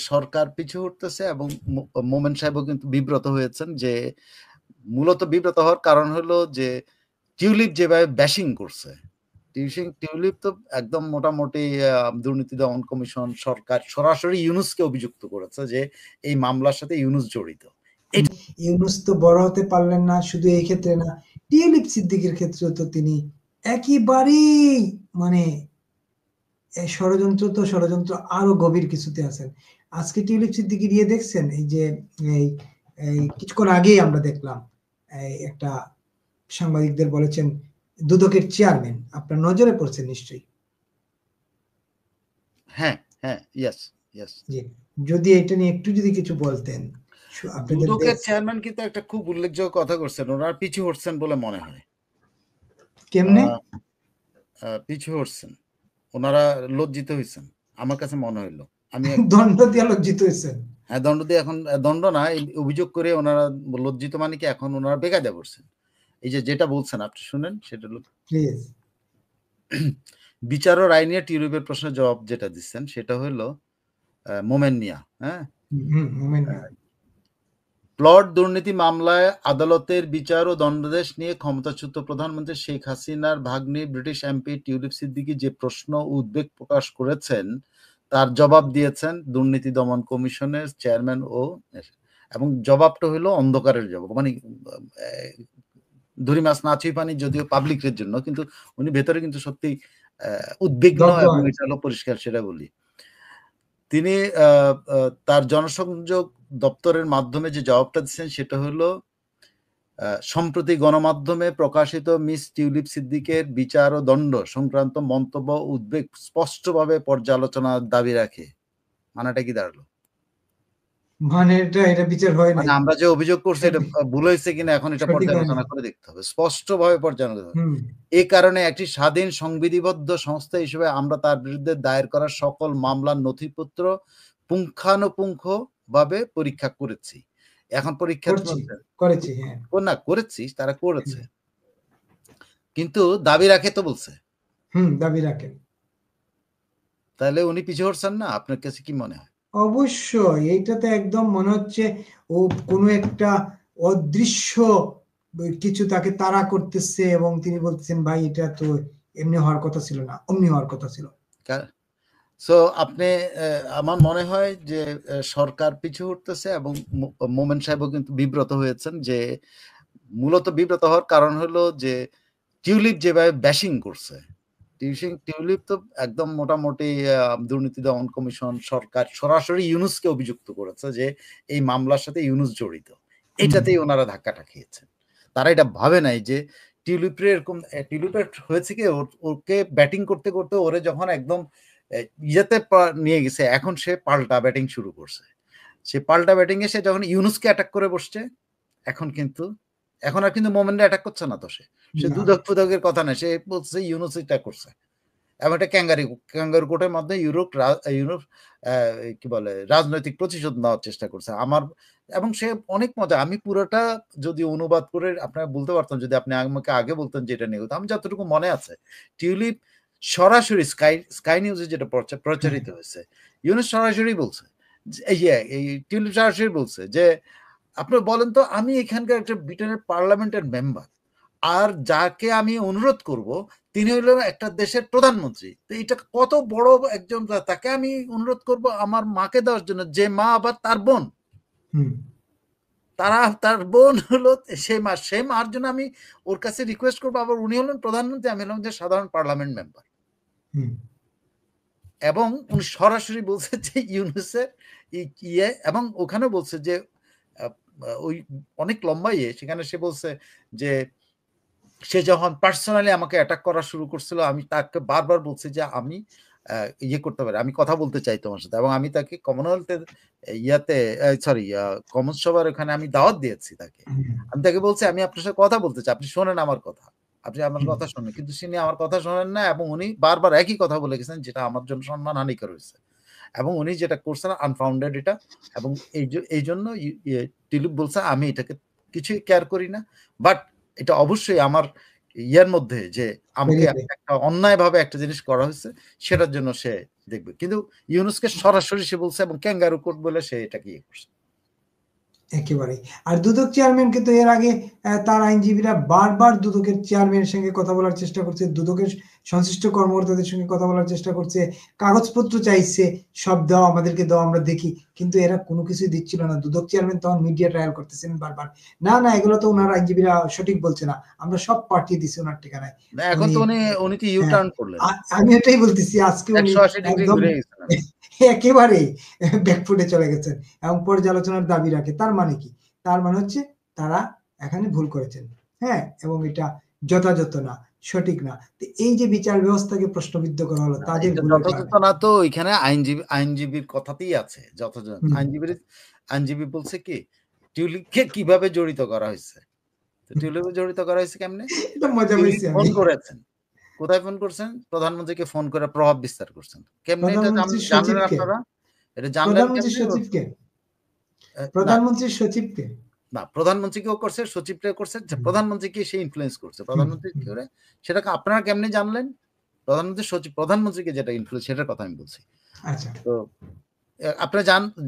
সরকার পিছু হটতেছে এবং মোমেন সাহেবও কিন্তু বিব্রত হয়েছেন যে মূলত বিব্রত হওয়ার কারণ হলো যে টিউলিপ যেভাবে ব্যাশিং করছে। টিউলিপ তো একদম মোটামুটি দুর্নীতি দমন কমিশন সরকার সরাসরি ইউনূসকে অভিযুক্ত করেছে যে এই মামলার সাথে ইউনূস জড়িত। ইউনূস তো বড় হতে পারলেন না, শুধু এই ক্ষেত্রে না, টিউলিপ সিদ্দিকীর ক্ষেত্রেও তো তিনি একেবারেই মানে ষড়যন্ত্র আরো গভীর কিছুতে আছেন। আজকে টিউলিপ সিদ্দিকী নিয়ে দেখছেন এই যে এই কিছুক্ষণ আগেই আমরা দেখলাম একটা সাংবাদিকদের বলেছেন দুদকের চেয়ারম্যান, আপনার নজরে পড়ছে নিশ্চয়ই। হ্যাঁ, ইয়েস। জি, যদি এটা নিয়ে একটু যদি কিছু বলতেন। দুদকের চেয়ারম্যান কিন্তু একটা খুব উল্লেখযোগ্য কথা করছেন, ওনারা পিছু হটছেন বলে মনে হয়। কেমনে পিছু হটছেন? ওনারা লজ্জিত হয়েছেন আমার কাছে মনে হইলো। আমি দণ্ড দিয়ে লজ্জিত হয়েছেন? হ্যাঁ, দণ্ড দিয়ে এখন দণ্ড না, অভিযোগ করে ওনারা লজ্জিত মানে কি এখন ওনারা বেকায়দা করছেন। এই যে যেটা বলছেন আপনি শুনেন সেটা হলো প্লিজ। বিচার ও রায় নিয়ে টিউলিপের প্রশ্নের জবাব যেটা দিচ্ছেন সেটা হলো মোমেন মিয়া, হ্যাঁ, প্লট দুর্নীতি মামলায় আদালতের বিচার ও দণ্ডাদেশ নিয়ে ক্ষমতাচ্যুত প্রধানমন্ত্রী শেখ হাসিনার ভাগ্নি ব্রিটিশ এমপি টিউলিপ সিদ্দিকী যে প্রশ্ন উদ্বেগ প্রকাশ করেছেন তার জবাব দিয়েছেন দুর্নীতি দমন কমিশনের চেয়ারম্যান এবং জবাবটা হলো অন্ধকারের জবাব, মানে ধরি মাছ না ছুঁই পানি, যদিও পাবলিকের জন্য, কিন্তু উনি ভেতরে কিন্তু সত্যি উদ্বিগ্ন এবং এটা হলো পরিষ্কার সেটা বলি। তিনি তার জনসংযোগ দপ্তরের মাধ্যমে যে জবাবটা দিচ্ছেন সেটা হলো সম্প্রতি গণমাধ্যমে প্রকাশিত মিস টিউলিপ সিদ্দিকের বিচার ও দণ্ড সংক্রান্ত মন্তব্য উদ্বেগ স্পষ্টভাবে পর্যালোচনার দাবি রাখে। মানেটা কি দাঁড়ালো? মানে এটা বিচার হয় না, মানে আমরা যে অভিযোগ করছি এটা ভুল হয়েছে কিনা এখন এটা পর্যালোচনা করে দেখতে হবে, স্পষ্টভাবে পর্যালোচনা। এই কারণে একটি স্বাধীন সংবিধিবদ্ধ সংস্থা হিসেবে আমরা তার বিরুদ্ধে দায়ের করা সকল মামলার নথিপত্র পুঙ্খানুপুঙ্খ ভাবে পরীক্ষা করেছি। এখন পরীক্ষা করেছি, হ্যাঁ না করেছি, তারা করেছে, কিন্তু দাবি রাখে তো বলছে। দাবি রাখেন। তাহলে উনি পিছু হটছেন না? আপনার কাছে কি মনে হয়? অবশ্যই, এইটাতে একদম মনে হচ্ছে ও কোনো একটা অদৃশ্য কিছু তাকে তাড়া করতেছে এবং তিনি বলতেছেন ভাই এটা তো এমনি হওয়ার কথা ছিল না, অমনি হওয়ার কথা ছিল। সো আপনি আমার মনে হয় যে সরকার পিছু হটতেছে এবং মোমেন সাহেবও কিন্তু বিব্রত হয়েছেন যে মূলত বিব্রত হওয়ার কারণ হলো যে টিউলিপ যেভাবে ব্যাশিং করছে। টিউলিপ তো একদম মোটামুটি দুর্নীতি দমন কমিশন সরকার সরাসরি ইউনূসকে অভিযুক্ত করেছে যে এই মামলার সাথে ইউনূস জড়িত। এটাতেই ওনারা ধাক্কাটা খেয়েছেন। তারা এটা ভাবে নাই যে টিউলিপের এরকম টিউলিপের হয়েছে কি ওকে ব্যাটিং করতে করতে ওরে যখন একদম ইয়েতে নিয়ে গেছে, এখন সে পাল্টা ব্যাটিং শুরু করছে। সে পাল্টা ব্যাটিং এ সে যখন ইউনূসকে অ্যাটাক করে বসছে, এখন আর কিন্তু মোমেন্টে অ্যাটাক করছে না, তো সে দুদক ফুদকের কথা না, সে বলছে ইউনূস অ্যাটাক করছে। এবং একটা ক্যাঙ্গারু কোর্টের মাধ্যমে ইউরোপ কি বলে রাজনৈতিক প্রতিশোধ নেওয়ার চেষ্টা করছে আমার, এবং সে অনেক মজা। আমি পুরোটা যদি অনুবাদ করে আপনারা বলতে পারতাম, যদি আপনি আমাকে আগে বলতেন যে এটা নিয়ে, আমি যতটুকু মনে আছে টিউলিপ সরাসরি স্কাই নিউজে যেটা প্রচারিত হয়েছে, ইউনূস সরাসরি বলছে এই টিউলিপ সরাসরি বলছে যে আপনি বলেন তো, আমি এখানকার একটা ব্রিটেনের পার্লামেন্টের মেম্বার, আর যাকে আমি অনুরোধ করব তিনি হলেন একটা দেশের প্রধানমন্ত্রী। তো এটা কত বড় একজন, তাকে আমি অনুরোধ করব আমার মাকে দেওয়ার জন্য, যে মা আবার তার বোন, তার বোন হলো সেই মার জন্য আমি ওর কাছে রিকোয়েস্ট করবো, আবার উনি হলেন প্রধানমন্ত্রী, আমি হলাম যে সাধারণ পার্লামেন্ট মেম্বার। এবং উনি সরাসরি বলছে যে ইউনূসের ইয়ে, এবং ওখানে বলছে যে ওই অনেক লম্বা ইয়ে, সেখানে সে বলছে যে সে যখন পার্সোনালি আমাকে অ্যাটাক করা শুরু করছিল, আমি তাকে বারবার বলছি যে আমি ইয়ে করতে পারি, আমি কথা বলতে চাই তোমার সাথে, এবং আমি তাকে কমনওয়েলথের কমন্স সভার ওখানে আমি দাওয়াত দিয়েছি তাকে। আমি তাকে বলছি আমি আপনার সাথে কথা বলতে চাই, আপনি শোনেন আমার কথা, আপনি আমার কথা শোনেন, কিন্তু তিনি আমার কথা শোনেন না, এবং উনি বারবার একই কথা বলে গেছেন যেটা আমার জন্য সম্মানহানিকর হয়েছে, এবং উনি যেটা করছেন আনফাউন্ডেড এটা, এবং এই জন্য টিউলিপ বলছে আমি এটাকে কিছুই কেয়ার করি না, বাট এটা অবশ্যই আমার ইয়ার মধ্যে যে আমাকে বেরিয়ে যায়। একটা অন্যায়ভাবে একটা জিনিস করা হয়েছে, সেটার জন্য সে দেখবে। কিন্তু ইউনূসকে সরাসরি সে বলছে এবং ক্যাঙ্গারু কোর্ট বলে সে এটাকে ইয়ে করছে। একেবারেই। আর দুদক চেয়ারম্যান কিন্তু এর আগে তার আইনজীবীরা বারবার দুদকের চেয়ারম্যানের সঙ্গে কথা বলার চেষ্টা করছে, দুদকের সংশ্লিষ্ট কর্মকর্তাদের সঙ্গে কথা বলার চেষ্টা করছে, কাগজপত্র চাইছে, সব দাও আমাদেরকে দাও আমরা দেখি। কিন্তু এরা কোনো কিছুই দিচ্ছিল না। দুদক চেয়ারম্যান তখন মিডিয়া ট্রায়াল করতেছেন বারবার। না, না এগুলো তো উনার আইনজীবীরা সঠিক বলছে না। আমরা সব পাঠিয়ে দিছি উনার ঠিকানায়। না, এখন তো উনি তো ইউ হ্যাঁ, টার্ন করলেন। আমি এটাই বলতেছি আজকে উনি 180 ডিগ্রি একদম ঘুরে গেছেন। একেবারেই ব্যাকফুটে চলে গেছেন এবং পর্যালোচনার দাবি রাখে। তার মানে কি? তার মানে হচ্ছে তারা এখানে ভুল করেছেন। হ্যাঁ? এবং এটা যথাযথ না, সঠিক না। তো এই যে বিচার ব্যবস্থাকে প্রশ্নবিদ্ধ করা হলো তাদের এটা ভুলের যথাযথ কারণে। না তো এখানে আইনজীবীর কথাতেই আছে যথাযথ। আইনজীবী বলছে কি টিউলিপকে কিভাবে জড়িত করা হয়েছে। তো টিউলিপে জড়িত করা হয়েছে কেমনে? এটা মজা টিউলিপ পাইছি ফোন আমি। করেছেন। কোথায় ফোন করছেন? প্রধানমন্ত্রীকে ফোন করে প্রভাব বিস্তার করছেন। কেমনে এটা প্রধানমন্ত্রীর জানলেন সচিবকে, আপনারা? এটা জানলেন প্রধানমন্ত্রীর কেমনে? সচিবকে, না, প্রধানমন্ত্রীর সচিবকে। না প্রধানমন্ত্রীকেও করছে, সচিবকেও করছে। প্রধানমন্ত্রীকে সে ইনফ্লুয়েন্স করছে। প্রধানমন্ত্রী কি করে? সেটাকে আপনারা কেমনে জানলেন? প্রধানমন্ত্রীকে যেটা ইনফ্লুয়েন্স সেটার কথা আমি বলছি। আচ্ছা। তো আপনারা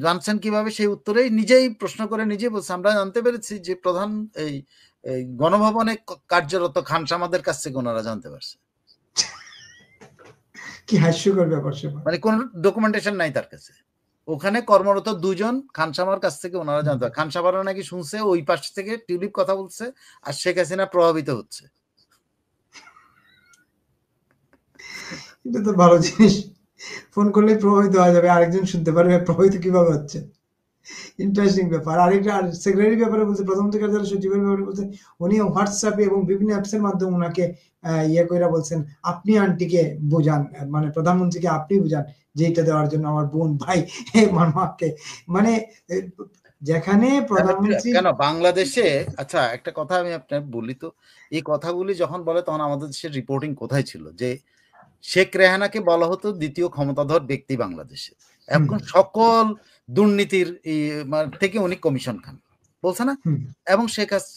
জানছেন কিভাবে? সেই উত্তরেই নিজেই প্রশ্ন করে নিজেই বলছে, আমরা জানতে পেরেছি যে প্রধান এই গণভবনে কার্যরত খানসামাদের কাছ থেকে ওনারা জানতে পারছে। কি হাস্যকর ব্যাপার-স্যাপার। মানে কোন ডকুমেন্টেশন নাই তার কাছে। ওখানে কর্মরত ২ জন খানসামার কাছ থেকে ওনারা জানতে পারে। খানসামারা নাকি শুনছে ওই পাশ থেকে টিউলিপ কথা বলছে আর শেখ হাসিনা প্রভাবিত হচ্ছে। এটা তো ভালো জিনিস। ফোন করলেই প্রভাবিত হওয়া যাবে। আরেকজন শুনতে পারবে প্রভাবিত কিভাবে হচ্ছে। ইন্টারেস্টিং ব্যাপার। আরেকটা সেক্রেটারির ব্যাপারে বলছে, প্রধানমন্ত্রী কার্যালয়ের সচিবের ব্যাপারে বলছে, উনি হোয়াটসঅ্যাপে এবং বিভিন্ন অ্যাপসের মাধ্যমে উনাকে ইয়ে কইরা বলছেন, আপনি আন্টিকে বুঝান, মানে প্রধানমন্ত্রীকে আপনি বুঝান যে এটা দেওয়ার জন্য আমার বোন, ভাই, মামাকে মানে যেখানে প্রধানমন্ত্রী কেন বাংলাদেশে আচ্ছা একটা কথা আমি আপনাকে বলি তো, এই কথাগুলি যখন বলে তখন আমাদের দেশের রিপোর্টিং কোথায় ছিল? যে শেখ রেহানাকে বলা হতো দ্বিতীয় ক্ষমতাধর ব্যক্তি বাংলাদেশে। এখন সকল দুর্নীতির থেকে উনি কমিশন খান। বলছে না? এবং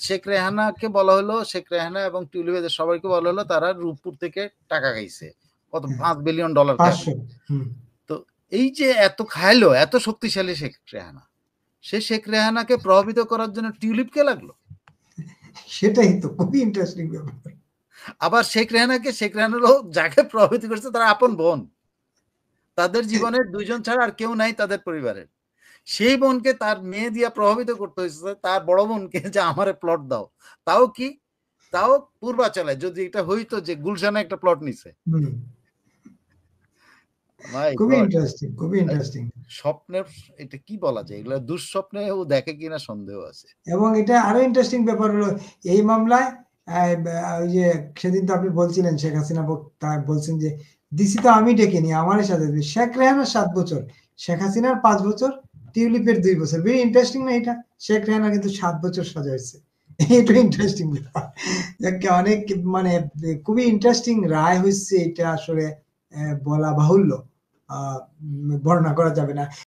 শেখ রেহানাকে বলা হলো, শেখ রেহানা এবং টিউলিপের সবাইকে বলা হলো তারা রূপপুর থেকে টাকা খাইছে। কত $5 বিলিয়ন 500 তো এই যে এত খাইলো, এত শক্তিশালী শেখ রেহানা, সে শেখ রেহানাকে প্রভাবিত করার জন্য টিউলিপকে লাগলো। সেটাই তো খুবই ইন্টারেস্টিং ব্যাপার। আবার শেখ রেহানার যাকে প্রভাবিত করছে তারা আপন বোন। তাদের জীবনের 2 জন ছাড়া আর কেউ নাই তাদের পরিবারের। সেই বোনকে তার মেয়ে দিয়া প্রভাবিত করতে হয়েছে তার বড় বোনকে যে আমারে প্লট দাও। তাও কি? তাও পূর্বাচলে যদি এটা হইতো যে গুলশানে একটা প্লট নিছে। মাই খুবই গড! ইন্টারেস্টিং, খুবই ইন্টারেস্টিং। স্বপ্নের এটা কি বলা যায়? এগুলা দুঃস্বপ্নেও দেখে কিনা সন্দেহ আছে। এবং এটা আরো ইন্টারেস্টিং ব্যাপার হলো এই মামলায় ওই যে সেদিন তো আপনি বলছিলেন শেখ হাসিনা বলছেন যে দিছি তো আমি ডেকে নিয়ে আমারই সাথে শেখ রেহানার 7 বছর, শেখ হাসিনার 5 বছর, টিউলিপের 2 বছর। ভেরি ইন্টারেস্টিং না এটা? শেখ রেহানা কিন্তু 7 বছর সাজা হয়েছে। এটা ইন্টারেস্টিং ব্যাপার। অনেক মানে খুবই ইন্টারেস্টিং রায় হয়েছে, এটা আসলে বলা বাহুল্য, বর্ণনা করা যাবে না।